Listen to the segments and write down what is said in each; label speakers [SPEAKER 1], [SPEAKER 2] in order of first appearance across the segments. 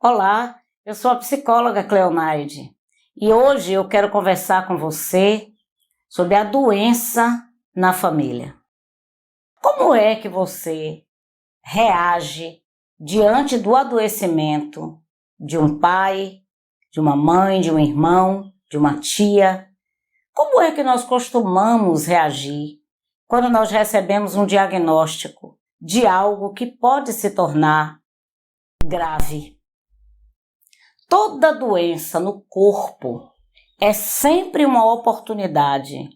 [SPEAKER 1] Olá, eu sou a psicóloga Cleonaide e hoje eu quero conversar com você sobre a doença na família. Como é que você reage diante do adoecimento de um pai, de uma mãe, de um irmão, de uma tia? Como é que nós costumamos reagir quando nós recebemos um diagnóstico de algo que pode se tornar grave? Toda doença no corpo é sempre uma oportunidade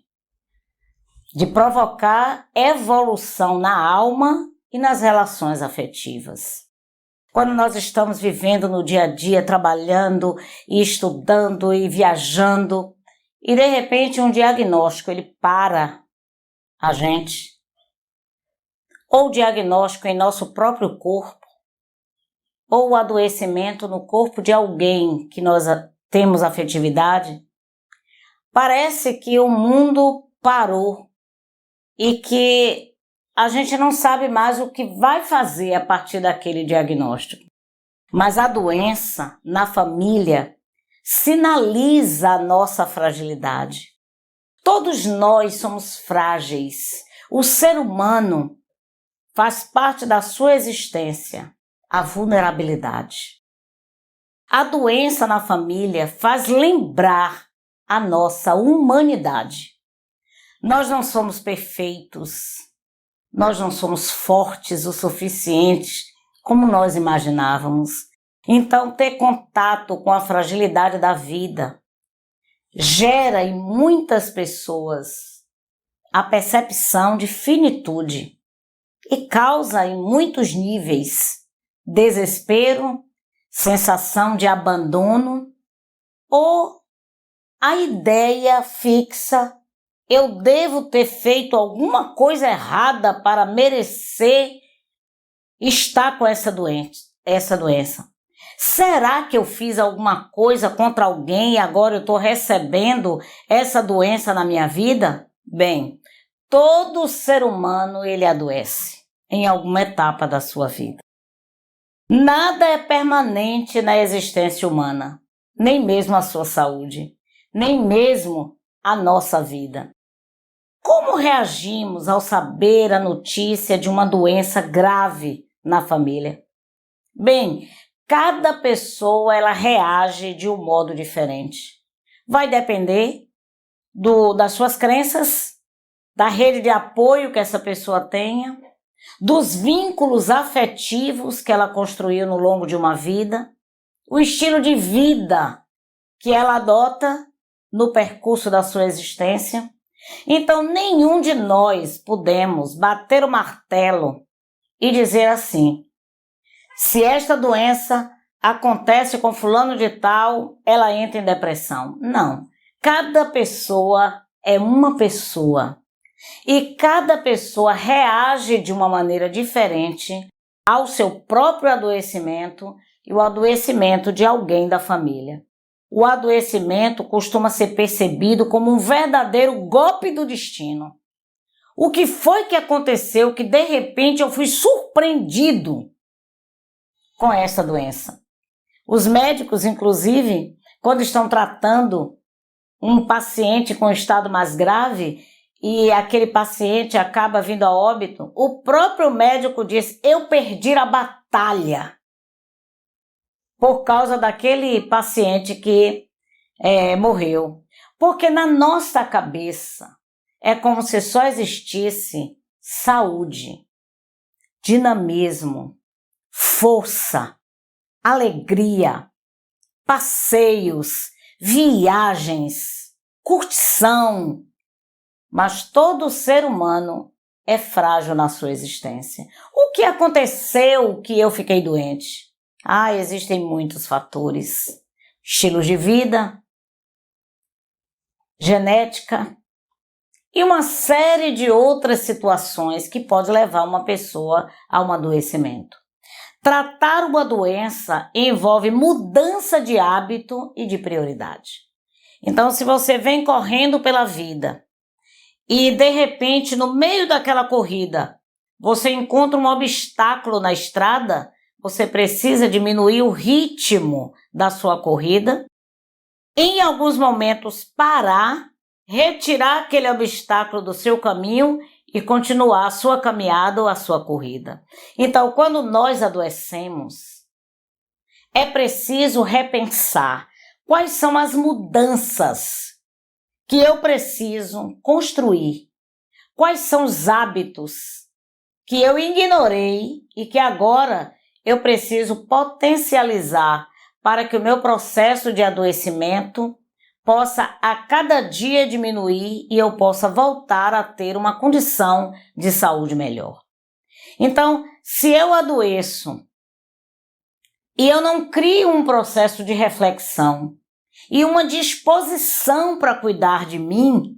[SPEAKER 1] de provocar evolução na alma e nas relações afetivas. Quando nós estamos vivendo no dia a dia, trabalhando e estudando e viajando, e de repente um diagnóstico ele para a gente, ou o diagnóstico em nosso próprio corpo, ou o adoecimento no corpo de alguém que nós temos afetividade, parece que o mundo parou e que a gente não sabe mais o que vai fazer a partir daquele diagnóstico. Mas a doença na família sinaliza a nossa fragilidade. Todos nós somos frágeis. O ser humano faz parte da sua existência a vulnerabilidade. A doença na família faz lembrar a nossa humanidade. Nós não somos perfeitos, nós não somos fortes o suficiente como nós imaginávamos. Então, ter contato com a fragilidade da vida gera em muitas pessoas a percepção de finitude e causa em muitos níveis desespero, sensação de abandono ou a ideia fixa: eu devo ter feito alguma coisa errada para merecer estar com essa doença. Será que eu fiz alguma coisa contra alguém e agora eu estou recebendo essa doença na minha vida? Bem, todo ser humano ele adoece em alguma etapa da sua vida. Nada é permanente na existência humana, nem mesmo a sua saúde, nem mesmo a nossa vida. Como reagimos ao saber a notícia de uma doença grave na família? Bem, cada pessoa ela reage de um modo diferente. Vai depender das suas crenças, da rede de apoio que essa pessoa tenha, dos vínculos afetivos que ela construiu no longo de uma vida, o estilo de vida que ela adota no percurso da sua existência. Então, nenhum de nós podemos bater o martelo e dizer assim: se esta doença acontece com fulano de tal, ela entra em depressão. Não. Cada pessoa é uma pessoa. E cada pessoa reage de uma maneira diferente ao seu próprio adoecimento e o adoecimento de alguém da família. O adoecimento costuma ser percebido como um verdadeiro golpe do destino. O que foi que aconteceu que de repente eu fui surpreendido com essa doença? Os médicos, inclusive, quando estão tratando um paciente com estado mais grave, e aquele paciente acaba vindo a óbito, o próprio médico diz: eu perdi a batalha por causa daquele paciente que morreu. Porque na nossa cabeça é como se só existisse saúde, dinamismo, força, alegria, passeios, viagens, curtição. Mas todo ser humano é frágil na sua existência. O que aconteceu que eu fiquei doente? Existem muitos fatores. Estilos de vida, genética e uma série de outras situações que pode levar uma pessoa a um adoecimento. Tratar uma doença envolve mudança de hábito e de prioridade. Então, se você vem correndo pela vida e, de repente, no meio daquela corrida, você encontra um obstáculo na estrada, você precisa diminuir o ritmo da sua corrida. Em alguns momentos, parar, retirar aquele obstáculo do seu caminho e continuar a sua caminhada ou a sua corrida. Então, quando nós adoecemos, é preciso repensar quais são as mudanças que eu preciso construir, quais são os hábitos que eu ignorei e que agora eu preciso potencializar para que o meu processo de adoecimento possa a cada dia diminuir e eu possa voltar a ter uma condição de saúde melhor. Então, se eu adoeço e eu não crio um processo de reflexão e uma disposição para cuidar de mim,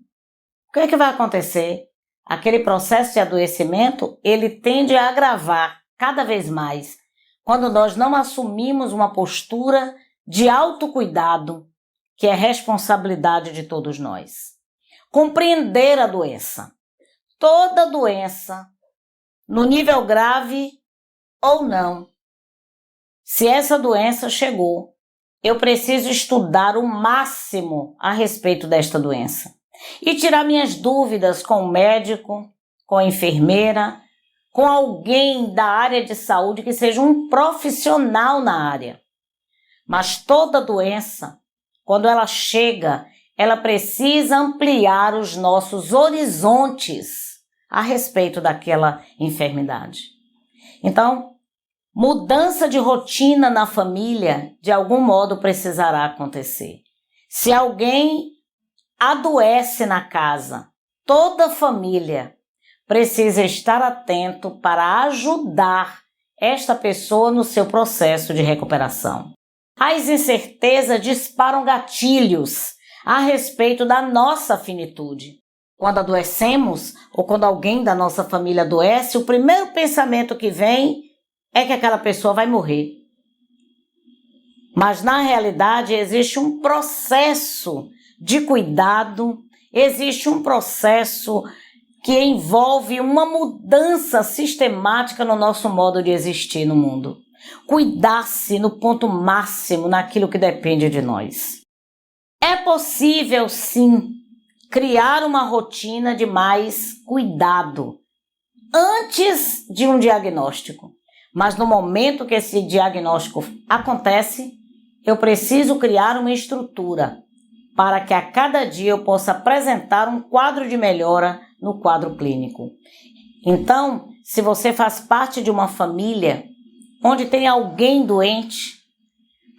[SPEAKER 1] o que é que vai acontecer? Aquele processo de adoecimento, ele tende a agravar cada vez mais quando nós não assumimos uma postura de autocuidado, que é responsabilidade de todos nós. Compreender a doença. Toda doença, no nível grave ou não, se essa doença chegou, eu preciso estudar o máximo a respeito desta doença e tirar minhas dúvidas com o médico, com a enfermeira, com alguém da área de saúde que seja um profissional na área. Mas toda doença, quando ela chega, ela precisa ampliar os nossos horizontes a respeito daquela enfermidade. Então, mudança de rotina na família, de algum modo, precisará acontecer. Se alguém adoece na casa, toda a família precisa estar atento para ajudar esta pessoa no seu processo de recuperação. As incertezas disparam gatilhos a respeito da nossa finitude. Quando adoecemos ou quando alguém da nossa família adoece, o primeiro pensamento que vem é que aquela pessoa vai morrer. Mas na realidade existe um processo de cuidado, existe um processo que envolve uma mudança sistemática no nosso modo de existir no mundo. Cuidar-se no ponto máximo, naquilo que depende de nós. É possível, sim, criar uma rotina de mais cuidado antes de um diagnóstico. Mas no momento que esse diagnóstico acontece, eu preciso criar uma estrutura para que a cada dia eu possa apresentar um quadro de melhora no quadro clínico. Então, se você faz parte de uma família onde tem alguém doente,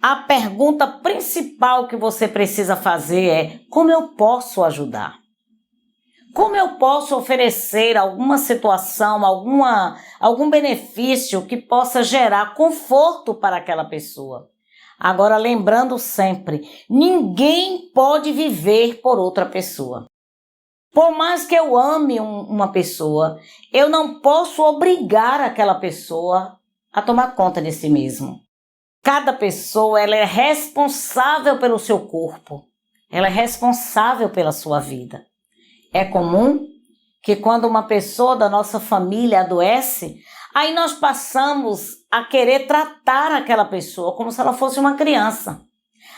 [SPEAKER 1] a pergunta principal que você precisa fazer é: como eu posso ajudar? Como eu posso oferecer alguma situação, algum benefício que possa gerar conforto para aquela pessoa? Agora, lembrando sempre, ninguém pode viver por outra pessoa. Por mais que eu ame uma pessoa, eu não posso obrigar aquela pessoa a tomar conta de si mesmo. Cada pessoa ela é responsável pelo seu corpo, ela é responsável pela sua vida. É comum que quando uma pessoa da nossa família adoece, aí nós passamos a querer tratar aquela pessoa como se ela fosse uma criança.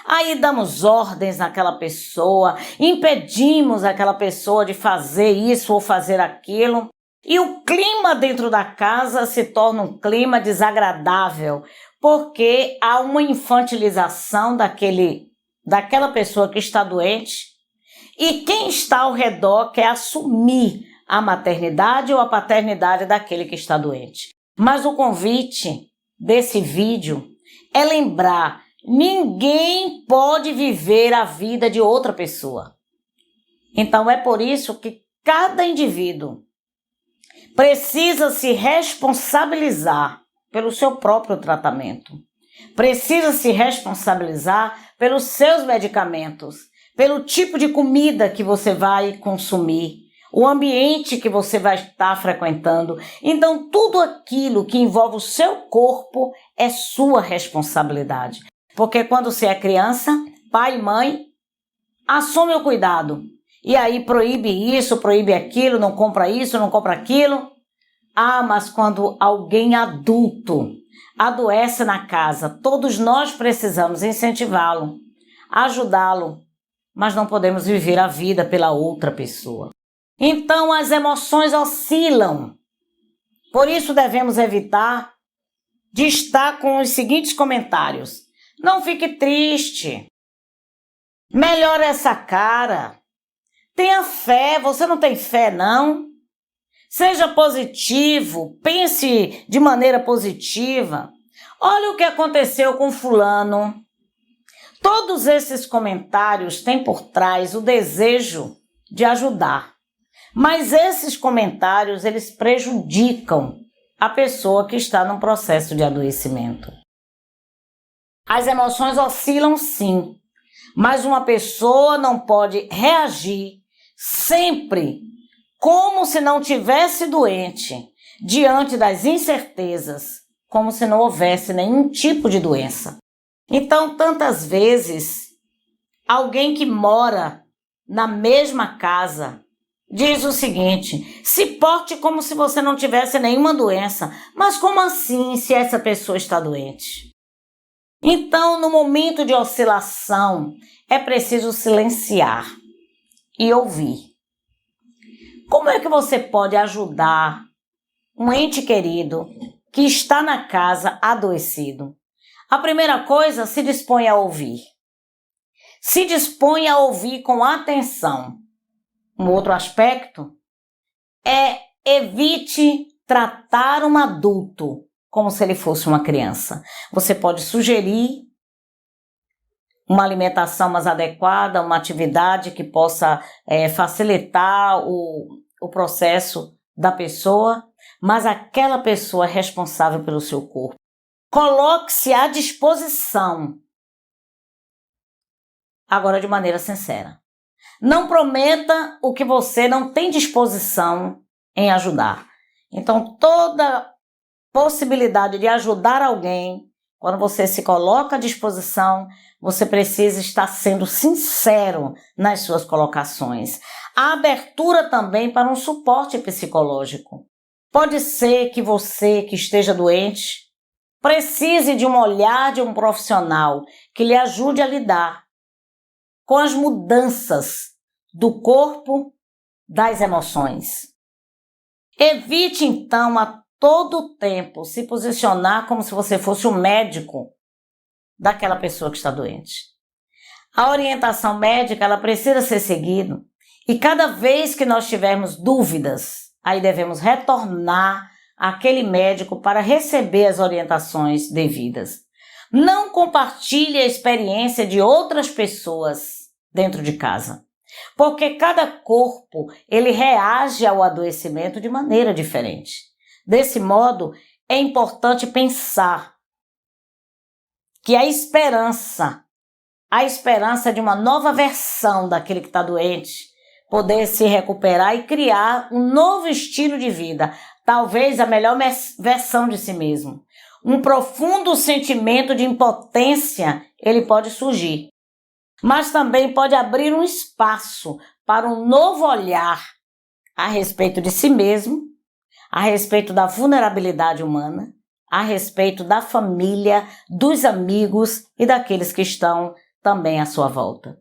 [SPEAKER 1] Aí damos ordens naquela pessoa, impedimos aquela pessoa de fazer isso ou fazer aquilo. E o clima dentro da casa se torna um clima desagradável, porque há uma infantilização daquela pessoa que está doente. E quem está ao redor quer assumir a maternidade ou a paternidade daquele que está doente. Mas o convite desse vídeo é lembrar: ninguém pode viver a vida de outra pessoa. Então é por isso que cada indivíduo precisa se responsabilizar pelo seu próprio tratamento. Precisa se responsabilizar pelos seus medicamentos, pelo tipo de comida que você vai consumir, o ambiente que você vai estar frequentando. Então, tudo aquilo que envolve o seu corpo é sua responsabilidade. Porque quando você é criança, pai e mãe assumem o cuidado. E aí proíbe isso, proíbe aquilo, não compra isso, não compra aquilo. Ah, mas quando alguém adulto adoece na casa, todos nós precisamos incentivá-lo, ajudá-lo, mas não podemos viver a vida pela outra pessoa. Então as emoções oscilam. Por isso devemos evitar de estar com os seguintes comentários: não fique triste, melhore essa cara, tenha fé, você não tem fé não? Seja positivo, pense de maneira positiva. Olha o que aconteceu com fulano. Todos esses comentários têm por trás o desejo de ajudar. Mas esses comentários, eles prejudicam a pessoa que está num processo de adoecimento. As emoções oscilam sim, mas uma pessoa não pode reagir sempre como se não tivesse doente, diante das incertezas, como se não houvesse nenhum tipo de doença. Então, tantas vezes, alguém que mora na mesma casa diz o seguinte: se porte como se você não tivesse nenhuma doença. Mas como assim se essa pessoa está doente? Então, no momento de oscilação, é preciso silenciar e ouvir. Como é que você pode ajudar um ente querido que está na casa adoecido? A primeira coisa, se dispõe a ouvir. Se dispõe a ouvir com atenção. Um outro aspecto é evite tratar um adulto como se ele fosse uma criança. Você pode sugerir uma alimentação mais adequada, uma atividade que possa facilitar o processo da pessoa, mas aquela pessoa é responsável pelo seu corpo. Coloque-se à disposição. Agora, de maneira sincera. Não prometa o que você não tem disposição em ajudar. Então, toda possibilidade de ajudar alguém, quando você se coloca à disposição, você precisa estar sendo sincero nas suas colocações. A abertura também para um suporte psicológico. Pode ser que você que esteja doente precise de um olhar de um profissional que lhe ajude a lidar com as mudanças do corpo, das emoções. Evite, então, a todo tempo se posicionar como se você fosse o médico daquela pessoa que está doente. A orientação médica, ela precisa ser seguida, e cada vez que nós tivermos dúvidas, aí devemos retornar àquele médico para receber as orientações devidas. Não compartilhe a experiência de outras pessoas dentro de casa, porque cada corpo ele reage ao adoecimento de maneira diferente. Desse modo, é importante pensar que a esperança de uma nova versão daquele que está doente, poder se recuperar e criar um novo estilo de vida, talvez a melhor versão de si mesmo. Um profundo sentimento de impotência, ele pode surgir, mas também pode abrir um espaço para um novo olhar a respeito de si mesmo, a respeito da vulnerabilidade humana, a respeito da família, dos amigos e daqueles que estão também à sua volta.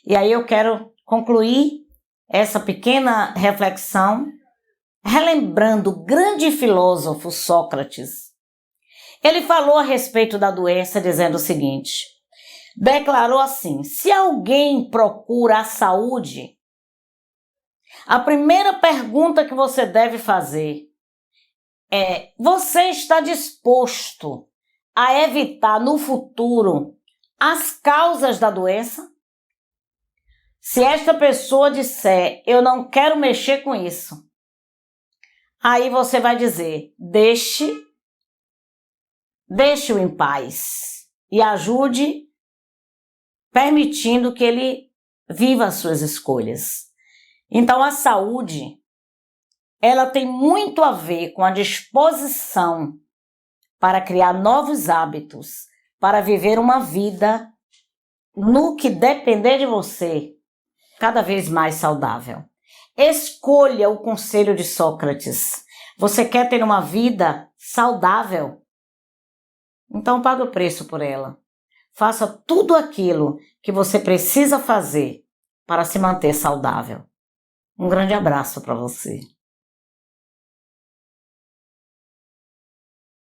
[SPEAKER 1] E aí eu quero concluir essa pequena reflexão relembrando o grande filósofo Sócrates. Ele falou a respeito da doença dizendo o seguinte: declarou assim: se alguém procura a saúde, a primeira pergunta que você deve fazer é: você está disposto a evitar no futuro as causas da doença? Se esta pessoa disser: eu não quero mexer com isso, aí você vai dizer: deixe-o em paz e ajude, permitindo que ele viva as suas escolhas. Então, a saúde, ela tem muito a ver com a disposição para criar novos hábitos, para viver uma vida, no que depender de você, cada vez mais saudável. Escolha o conselho de Sócrates. Você quer ter uma vida saudável? Então pague o preço por ela. Faça tudo aquilo que você precisa fazer para se manter saudável. Um grande abraço para você.